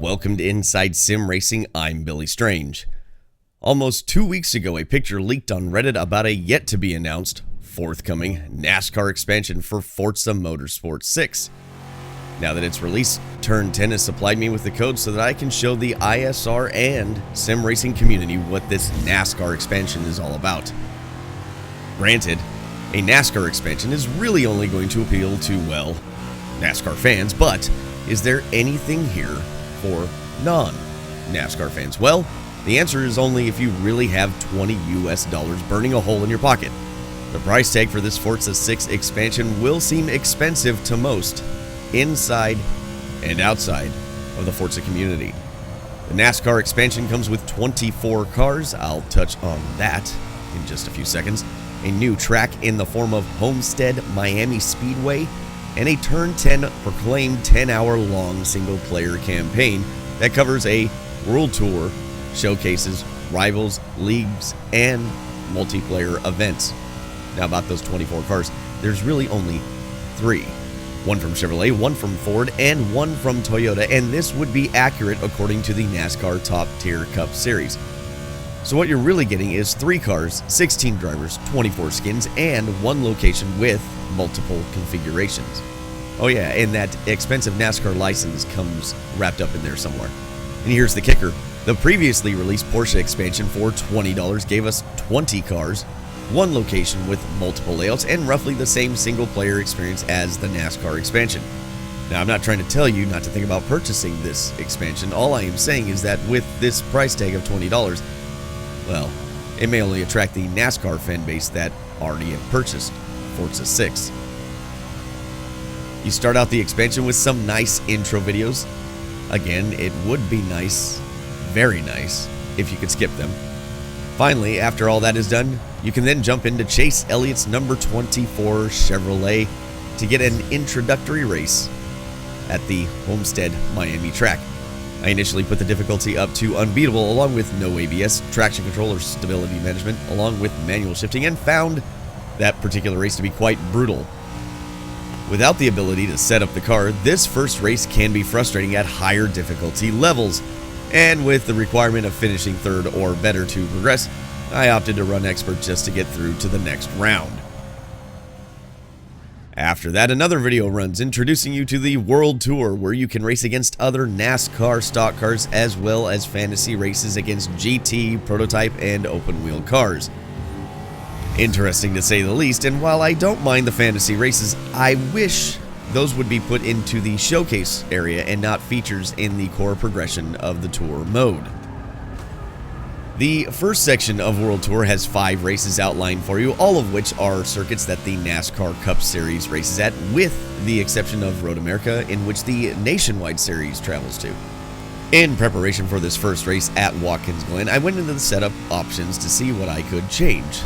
Welcome to Inside Sim Racing, I'm Billy Strange. Almost 2 weeks ago, a picture leaked on Reddit about a yet-to-be-announced, forthcoming NASCAR expansion for Forza Motorsport 6. Now that it's released, Turn 10 has supplied me with the code so that I can show the ISR and sim racing community what this NASCAR expansion is all about. Granted, a NASCAR expansion is really only going to appeal to, well, NASCAR fans, but is there anything here for non-NASCAR fans? Well, the answer is only if you really have $20 US burning a hole in your pocket. The price tag for this Forza 6 expansion will seem expensive to most, inside and outside of the Forza community. The NASCAR expansion comes with 24 cars, I'll touch on that in just a few seconds, a new track in the form of Homestead Miami Speedway, and a Turn 10 proclaimed 10-hour-long single-player campaign that covers a world tour, showcases, rivals, leagues, and multiplayer events. Now about those 24 cars, there's really only 3. One from Chevrolet, one from Ford, and one from Toyota, and this would be accurate according to the NASCAR Top Tier Cup Series. So what you're really getting is 3 cars, 16 drivers, 24 skins, and 1 location with multiple configurations. Oh yeah, and that expensive NASCAR license comes wrapped up in there somewhere. And here's the kicker. The previously released Porsche expansion for $20 gave us 20 cars, 1 location with multiple layouts, and roughly the same single-player experience as the NASCAR expansion. Now, I'm not trying to tell you not to think about purchasing this expansion. All I am saying is that with this price tag of $20, well, it may only attract the NASCAR fan base that already have purchased Forza 6. You start out the expansion with some nice intro videos. Again, it would be nice, very nice, if you could skip them. Finally, after all that is done, you can then jump into Chase Elliott's number 24 Chevrolet to get an introductory race at the Homestead Miami track. I initially put the difficulty up to unbeatable along with no ABS, traction control, or stability management, along with manual shifting, and found that particular race to be quite brutal. Without the ability to set up the car, this first race can be frustrating at higher difficulty levels, and with the requirement of finishing third or better to progress, I opted to run expert just to get through to the next round. After that, another video runs introducing you to the World Tour, where you can race against other NASCAR stock cars as well as fantasy races against GT, prototype, and open wheel cars. Interesting to say the least, and while I don't mind the fantasy races, I wish those would be put into the showcase area and not features in the core progression of the tour mode. The first section of World Tour has 5 races outlined for you, all of which are circuits that the NASCAR Cup Series races at, with the exception of Road America, in which the Nationwide Series travels to. In preparation for this first race at Watkins Glen, I went into the setup options to see what I could change.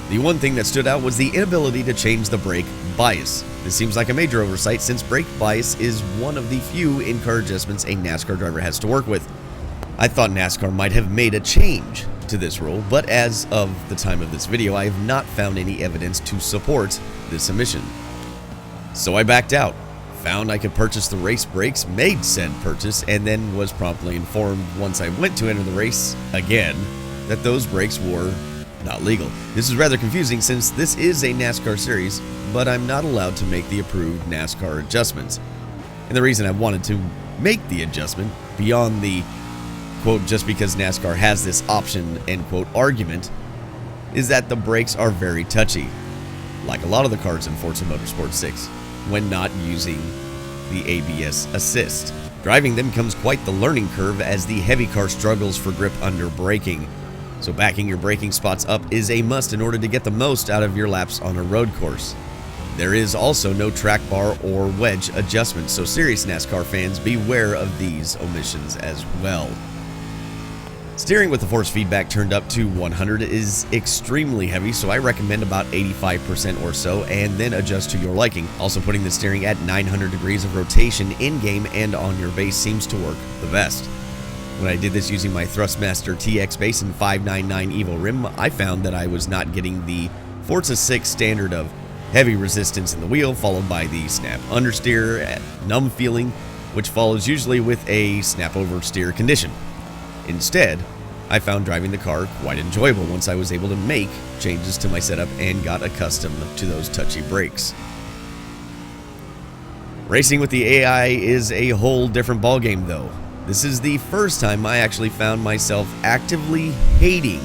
The one thing that stood out was the inability to change the brake bias. This seems like a major oversight since brake bias is one of the few in-car adjustments a NASCAR driver has to work with. I thought NASCAR might have made a change to this rule, but as of the time of this video, I have not found any evidence to support this omission. So I backed out, found I could purchase the race brakes, made said purchase, and then was promptly informed once I went to enter the race again that those brakes were not legal. This is rather confusing since this is a NASCAR series, but I'm not allowed to make the approved NASCAR adjustments. And the reason I wanted to make the adjustment, beyond the quote, just because NASCAR has this option, end quote, argument, is that the brakes are very touchy, like a lot of the cars in Forza Motorsport 6, when not using the ABS assist. Driving them comes quite the learning curve as the heavy car struggles for grip under braking. So backing your braking spots up is a must in order to get the most out of your laps on a road course. There is also no track bar or wedge adjustment, so serious NASCAR fans beware of these omissions as well. Steering with the force feedback turned up to 100 is extremely heavy, so I recommend about 85% or so, and then adjust to your liking. Also, putting the steering at 900 degrees of rotation in-game and on your base seems to work the best. When I did this using my Thrustmaster TX base and 599 Evo rim, I found that I was not getting the Forza 6 standard of heavy resistance in the wheel, followed by the snap understeer, numb feeling, which follows usually with a snap over steer condition. Instead, I found driving the car quite enjoyable once I was able to make changes to my setup and got accustomed to those touchy brakes. Racing with the AI is a whole different ballgame though. This is the first time I actually found myself actively hating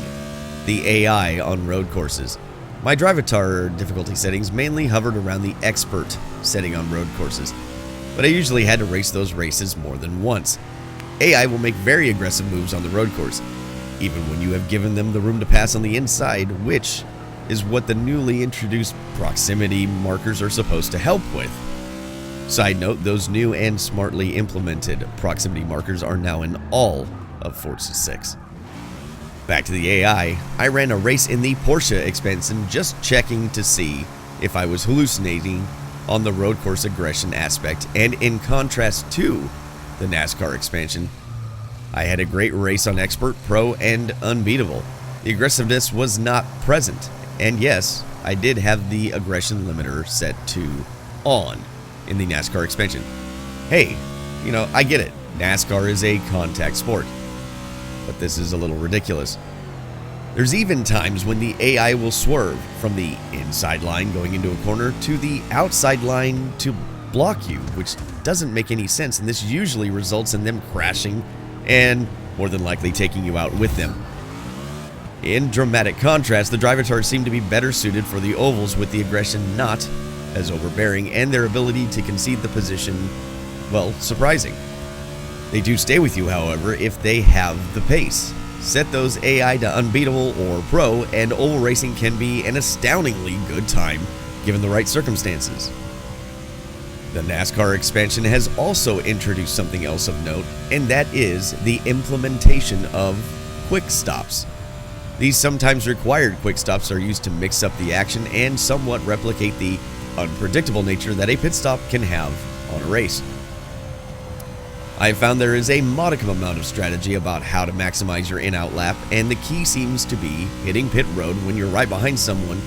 the AI on road courses. My Drivatar difficulty settings mainly hovered around the expert setting on road courses, but I usually had to race those races more than once. AI will make very aggressive moves on the road course, even when you have given them the room to pass on the inside, which is what the newly introduced proximity markers are supposed to help with. Side note, those new and smartly implemented proximity markers are now in all of Forza 6. Back to the AI, I ran a race in the Porsche expansion just checking to see if I was hallucinating on the road course aggression aspect, and in contrast to the NASCAR expansion, I had a great race on Expert, Pro, and Unbeatable. The aggressiveness was not present, and yes, I did have the aggression limiter set to on in the NASCAR expansion. Hey, I get it, NASCAR is a contact sport, but this is a little ridiculous. There's even times when the AI will swerve from the inside line going into a corner to the outside line to block you, which doesn't make any sense, and this usually results in them crashing and more than likely taking you out with them. In dramatic contrast, the Drivatars seem to be better suited for the ovals, with the aggression not as overbearing and their ability to concede the position, well, surprising. They do stay with you, however, if they have the pace. Set those AI to Unbeatable or Pro, and oval racing can be an astoundingly good time given the right circumstances. The NASCAR expansion has also introduced something else of note, and that is the implementation of quick stops. These sometimes required quick stops are used to mix up the action and somewhat replicate the unpredictable nature that a pit stop can have on a race. I have found there is a modicum amount of strategy about how to maximize your in-out lap, and the key seems to be hitting pit road when you're right behind someone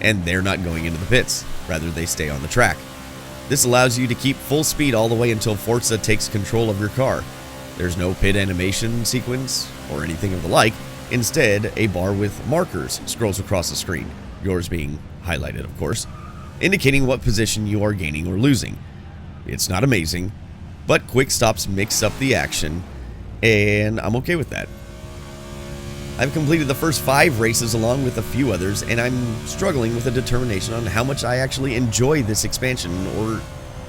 and they're not going into the pits, rather they stay on the track. This allows you to keep full speed all the way until Forza takes control of your car. There's no pit animation sequence or anything of the like. Instead, a bar with markers scrolls across the screen, yours being highlighted, of course, indicating what position you are gaining or losing. It's not amazing, but quick stops mix up the action, and I'm okay with that. I've completed the first 5 races along with a few others, and I'm struggling with a determination on how much I actually enjoy this expansion, or,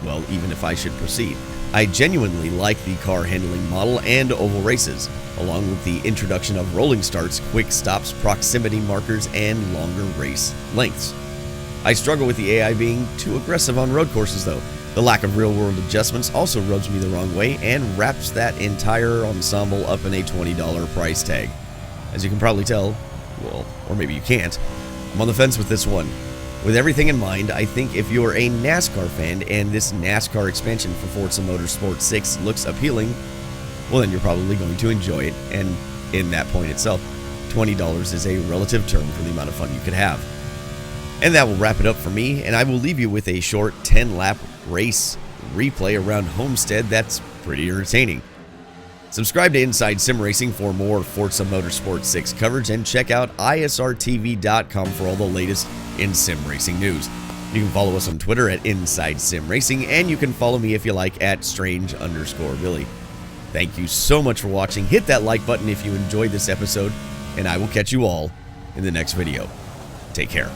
well, even if I should proceed. I genuinely like the car handling model and oval races, along with the introduction of rolling starts, quick stops, proximity markers, and longer race lengths. I struggle with the AI being too aggressive on road courses though. The lack of real-world adjustments also rubs me the wrong way and wraps that entire ensemble up in a $20 price tag. As you can probably tell, well, or maybe you can't, I'm on the fence with this one. With everything in mind, I think if you're a NASCAR fan and this NASCAR expansion for Forza Motorsport 6 looks appealing, well then you're probably going to enjoy it, and in that point itself, $20 is a relative term for the amount of fun you could have. And that will wrap it up for me, and I will leave you with a short 10-lap race replay around Homestead that's pretty entertaining. Subscribe to Inside Sim Racing for more Forza Motorsport 6 coverage, and check out isrtv.com for all the latest in sim racing news. You can follow us on Twitter at Inside Sim Racing, and you can follow me if you like at Strange_Billy. Thank you so much for watching. Hit that like button if you enjoyed this episode, and I will catch you all in the next video. Take care.